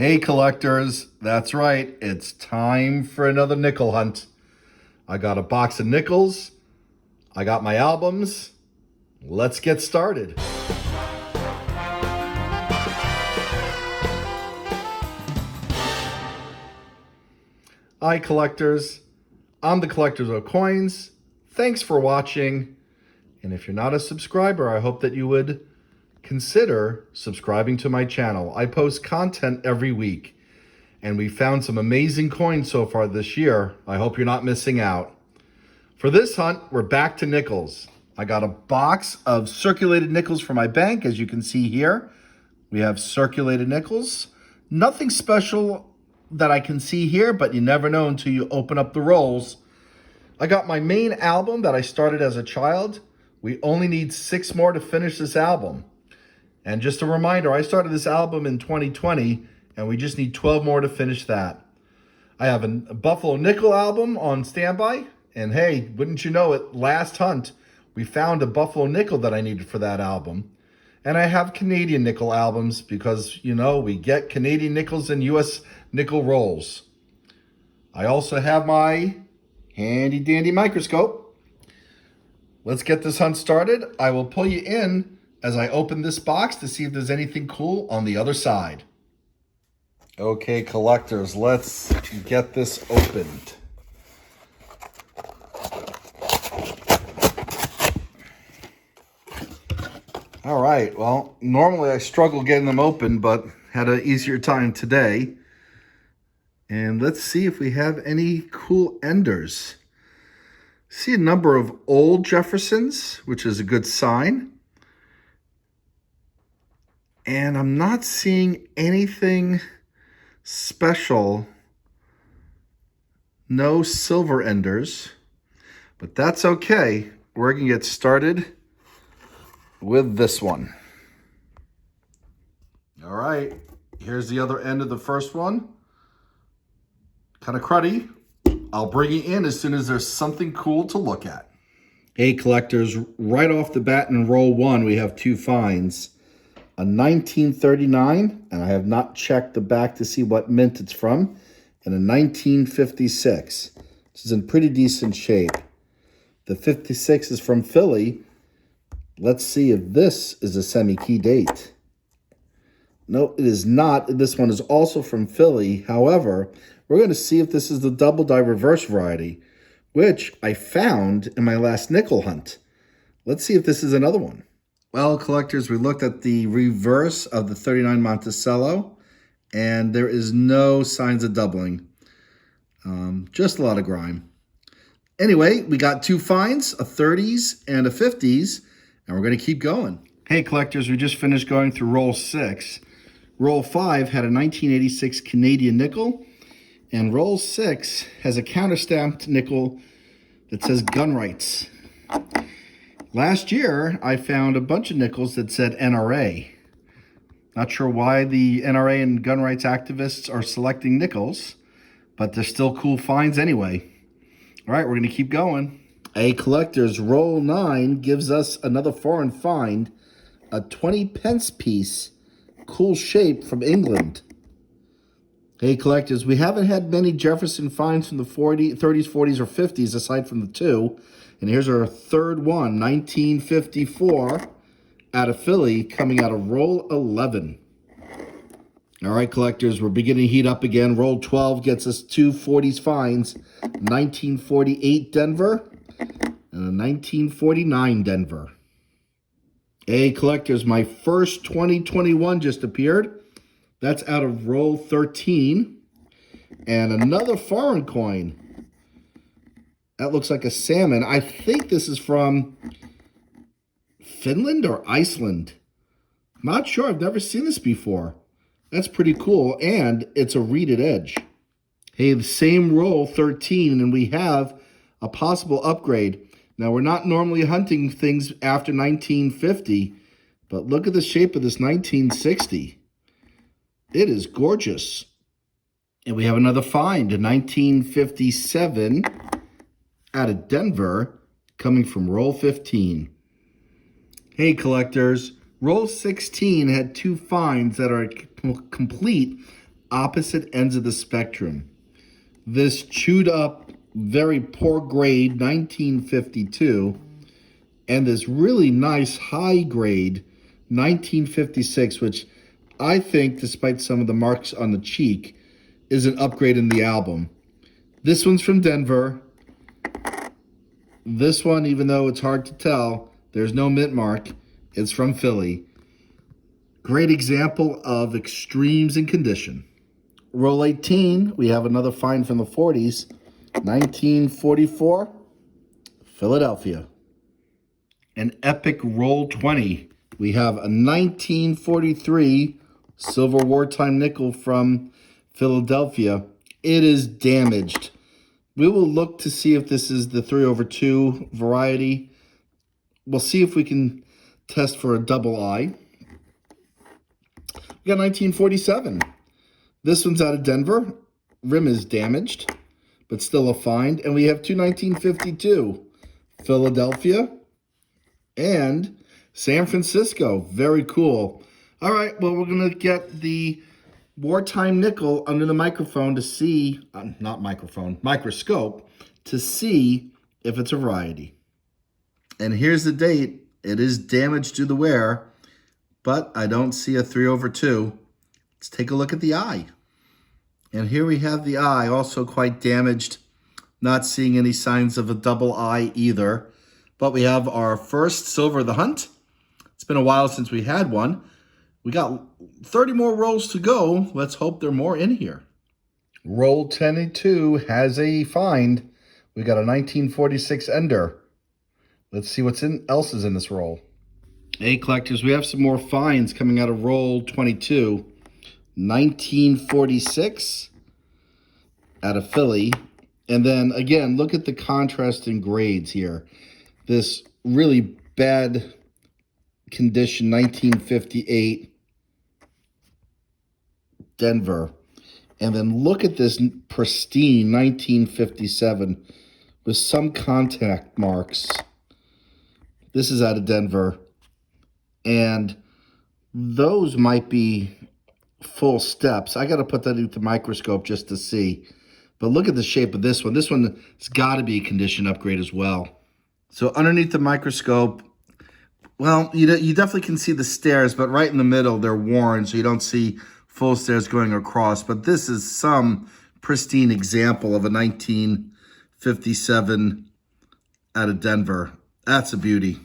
Hey collectors, that's right, it's time for another nickel hunt. I got a box of nickels, I got my albums, let's get started. Hi collectors, I'm the Collectors of Coins. Thanks for watching, and if you're not a subscriber, I hope that you would consider subscribing to my channel. I post content every week, and we found some amazing coins so far this year. I hope you're not missing out. For this hunt, we're back to nickels. I got a box of circulated nickels for my bank, as you can see here. We have circulated nickels. Nothing special that I can see here, but you never know until you open up the rolls. I got my main album that I started as a child. We only need 6 more to finish this album. And just a reminder, I started this album in 2020, and we just need 12 more to finish that. I have a Buffalo Nickel album on standby, and hey, wouldn't you know it, last hunt, we found a Buffalo Nickel that I needed for that album. And I have Canadian nickel albums because, you know, we get Canadian nickels and US nickel rolls. I also have my handy dandy microscope. Let's get this hunt started. I will pull you in as I open this box to see if there's anything cool on the other side. Okay, collectors, let's get this opened. All right, well, normally I struggle getting them open, but had an easier time today. And let's see if we have any cool enders. See a number of old Jeffersons, which is a good sign. And I'm not seeing anything special. No silver enders, but that's okay. We're going to get started with this one. All right, here's the other end of the first one. Kind of cruddy. I'll bring you in as soon as there's something cool to look at. Hey collectors, right off the bat in roll 1, we have 2 finds. A 1939, and I have not checked the back to see what mint it's from, and a 1956. This is in pretty decent shape. The 56 is from Philly. Let's see if this is a semi-key date. No, it is not. This one is also from Philly. However, we're going to see if this is the double die reverse variety, which I found in my last nickel hunt. Let's see if this is another one. Well, collectors, we looked at the reverse of the 39 Monticello, and there is no signs of doubling. Just a lot of grime. Anyway, we got 2 finds, a 30s and a 50s, and we're going to keep going. Hey, collectors, we just finished going through roll 6. Roll 5 had a 1986 Canadian nickel, and roll 6 has a counterstamped nickel that says gun rights. Last year, I found a bunch of nickels that said NRA. Not sure why the NRA and gun rights activists are selecting nickels, but they're still cool finds anyway. All right, we're going to keep going. A collector's roll 9 gives us another foreign find, a 20 pence piece, cool shape from England. Hey collectors, we haven't had many Jefferson finds from the 30s, 40s, or 50s aside from the 2. And here's our third one, 1954, out of Philly, coming out of roll 11. All right, collectors, we're beginning to heat up again. Roll 12 gets us 2 40s finds, 1948 Denver and a 1949 Denver. Hey, collectors, my first 2021 just appeared. That's out of roll 13. And another foreign coin. That looks like a salmon. I think this is from Finland or Iceland. Not sure. I've never seen this before. That's pretty cool. And it's a reeded edge. Hey, the same roll, 13, and we have a possible upgrade. Now, we're not normally hunting things after 1950, but look at the shape of this 1960. It is gorgeous. And we have another find, a 1957 out of Denver, coming from roll 15. Hey collectors, roll 16 had 2 finds that are complete. opposite ends of the spectrum. This chewed up, very poor grade 1952, and this really nice high grade 1956, which I think, despite some of the marks on the cheek, is an upgrade in the album. This one's from Denver. This one, even though it's hard to tell, there's no mint mark, it's from Philly. Great example of extremes in condition. Roll 18, we have another find from the 40s. 1944, Philadelphia. An epic roll 20. We have a 1943 silver wartime nickel from Philadelphia. It is damaged. We will look to see if this is the 3/2 variety. We'll see if we can test for a double eye. We got 1947. This one's out of Denver. Rim is damaged, but still a find. And we have two 1952. Philadelphia and San Francisco. Very cool. All right, well, we're going to get the wartime nickel under the microphone to see, microscope, to see if it's a variety. And here's the date. It is damaged to the wear, but I don't see a 3/2. Let's take a look at the eye. And here we have the eye, also quite damaged. Not seeing any signs of a double eye either. But we have our first Silver of the Hunt. It's been a while since we had one. We got 30 more rolls to go. Let's hope there are more in here. Roll 22 has a find. We got a 1946 Ender. Let's see what's else is in this roll. Hey, collectors, we have some more finds coming out of roll 22. 1946 out of Philly. And then, again, look at the contrast in grades here. This really bad condition 1958 Denver. And then look at this pristine 1957 with some contact marks. This is out of Denver. And those might be full steps. I got to put that into the microscope just to see. But look at the shape of this one. This one has got to be a condition upgrade as well. So underneath the microscope, well, you definitely can see the stairs, but right in the middle, they're worn, so you don't see full stairs going across. But this is some pristine example of a 1957 out of Denver. That's a beauty.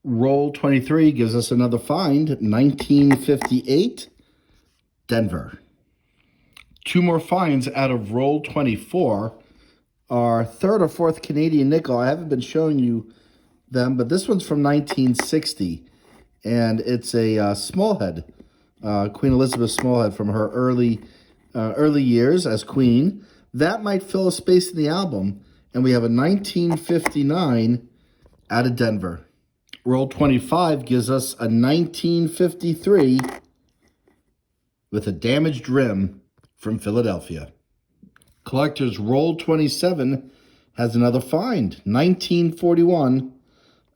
Roll 23 gives us another find, 1958 Denver. Two more finds out of roll 24. Our third or fourth Canadian nickel. I haven't been showing you them, but this one's from 1960, and it's a small head, Queen Elizabeth Smallhead from her early years as queen. That might fill a space in the album, and we have a 1959 out of Denver. Roll 25 gives us a 1953 with a damaged rim from Philadelphia. Collector's roll 27 has another find, 1941,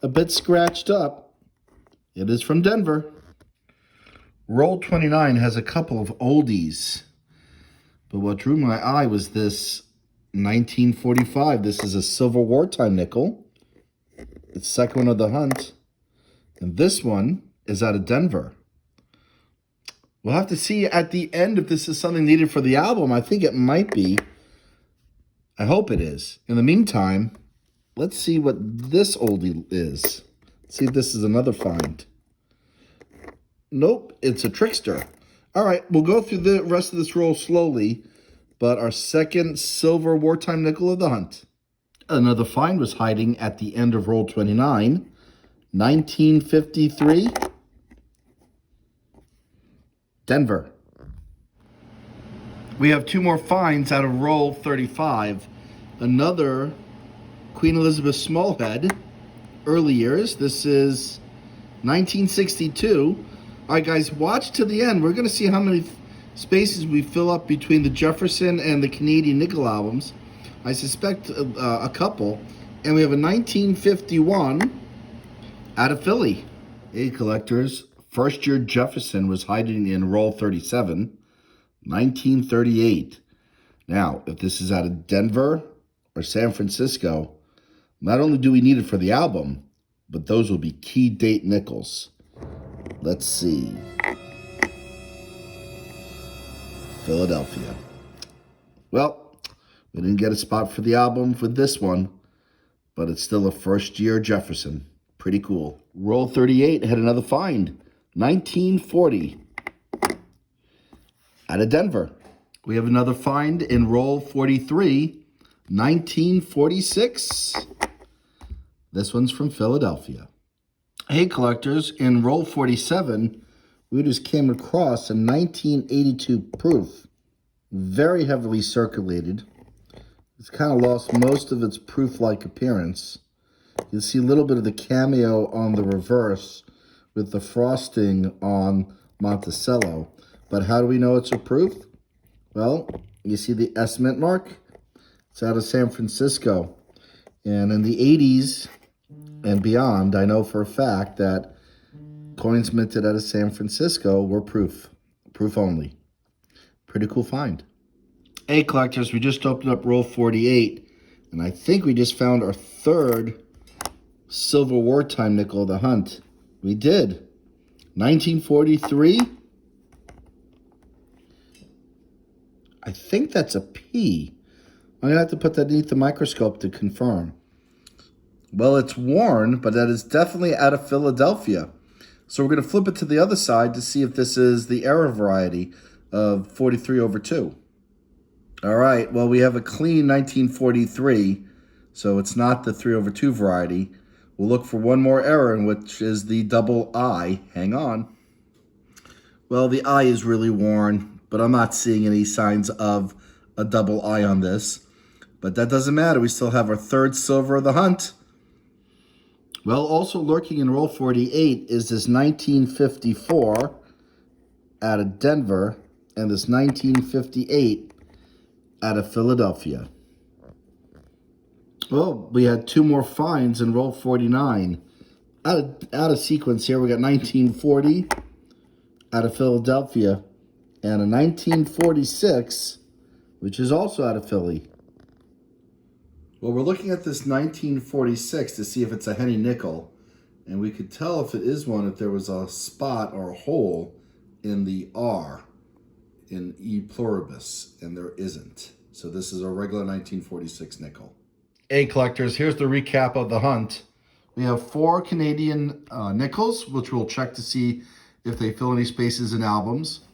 a bit scratched up. It is from Denver. Roll 29 has a couple of oldies, but what drew my eye was this 1945. This is a silver wartime nickel. It's second one of the hunt, and this one is out of Denver. We'll have to see at the end if this is something needed for the album. I think it might be. I hope it is. In the meantime, let's see what this oldie is. Let's see if this is another find. Nope, it's a trickster. All right, we'll go through the rest of this roll slowly, but our second silver wartime nickel of the hunt. Another find was hiding at the end of roll 29, 1953, Denver. We have two more finds out of roll 35. Another Queen Elizabeth Smallhead, early years. This is 1962. All right, guys, watch to the end. We're going to see how many spaces we fill up between the Jefferson and the Canadian nickel albums. I suspect a couple. And we have a 1951 out of Philly. Hey, collectors. First year Jefferson was hiding in roll 37. 1938. Now, if this is out of Denver or San Francisco, not only do we need it for the album, but those will be key date nickels. Let's see. Philadelphia. Well, we didn't get a spot for the album for this one, but it's still a first-year Jefferson. Pretty cool. Roll 38 had another find. 1940. Out of Denver. We have another find in roll 43. 1946. This one's from Philadelphia. Hey, collectors, in roll 47, we just came across a 1982 proof. Very heavily circulated. It's kind of lost most of its proof-like appearance. You see a little bit of the cameo on the reverse with the frosting on Monticello. But how do we know it's a proof? Well, you see the S mint mark? It's out of San Francisco. And in the 80s and beyond, I know for a fact that coins minted out of San Francisco were proof only. Pretty cool find. Hey, collectors, we just opened up roll 48, and I think we just found our third silver wartime nickel of the hunt. We did. 1943. I think that's a P. I'm going to have to put that beneath the microscope to confirm. Well, it's worn, but that is definitely out of Philadelphia. So we're going to flip it to the other side to see if this is the error variety of 43/2. All right, well, we have a clean 1943, so it's not the 3/2 variety. We'll look for one more error, which is the double I. Hang on. Well, the I is really worn, but I'm not seeing any signs of a double I on this. But that doesn't matter. We still have our third silver of the hunt. Well, also lurking in roll 48 is this 1954 out of Denver and this 1958 out of Philadelphia. Well, we had two more finds in roll 49. Out of sequence here, we got 1940 out of Philadelphia and a 1946, which is also out of Philly. Well, we're looking at this 1946 to see if it's a Henny nickel, and we could tell if it is one if there was a spot or a hole in the R in E pluribus, and there isn't. So this is a regular 1946 nickel. Hey, collectors, here's the recap of the hunt. We have 4 Canadian nickels, which we'll check to see if they fill any spaces in albums.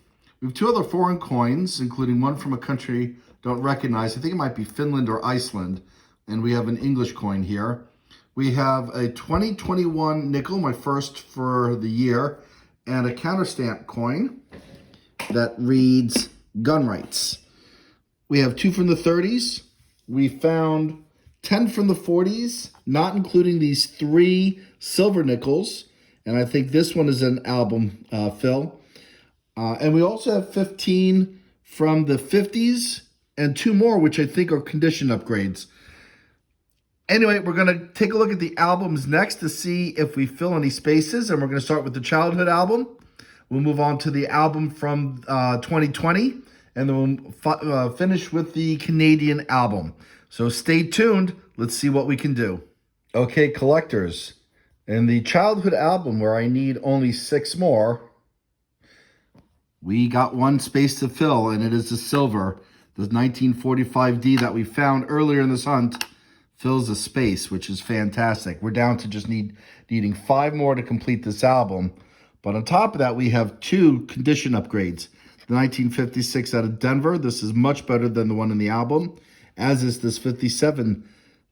We have 2 other foreign coins, including one from a country I don't recognize. I think it might be Finland or Iceland. And we have an English coin here. We have a 2021 nickel, my first for the year, and a counterstamp coin that reads gun rights. We have 2 from the 30s. We found 10 from the 40s, not including these 3 silver nickels. And I think this one is an album fill. And we also have 15 from the 50s and 2 more, which I think are condition upgrades. Anyway, we're going to take a look at the albums next to see if we fill any spaces. And we're going to start with the childhood album. We'll move on to the album from 2020. And then we'll finish with the Canadian album. So stay tuned. Let's see what we can do. Okay, collectors. In the childhood album, where I need only 6 more, we got 1 space to fill, and it is the silver. The 1945D that we found earlier in this hunt fills a space, which is fantastic. We're down to just needing 5 more to complete this album. But on top of that, we have 2 condition upgrades. The 1956 out of Denver. This is much better than the one in the album, as is this 57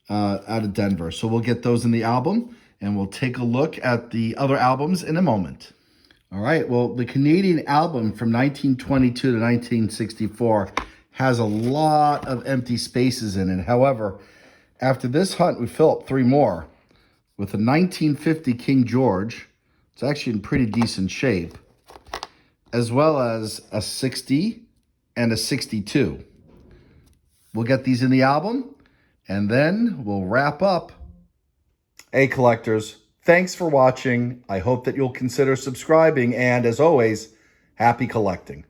out of Denver. So we'll get those in the album, and we'll take a look at the other albums in a moment. All right, well, the Canadian album from 1922 to 1964 has a lot of empty spaces in it. However, after this hunt, we fill up 3 more with a 1950 King George. It's actually in pretty decent shape, as well as a 60 and a 62. We'll get these in the album, and then we'll wrap up. Hey, collectors, thanks for watching. I hope that you'll consider subscribing, and as always, happy collecting.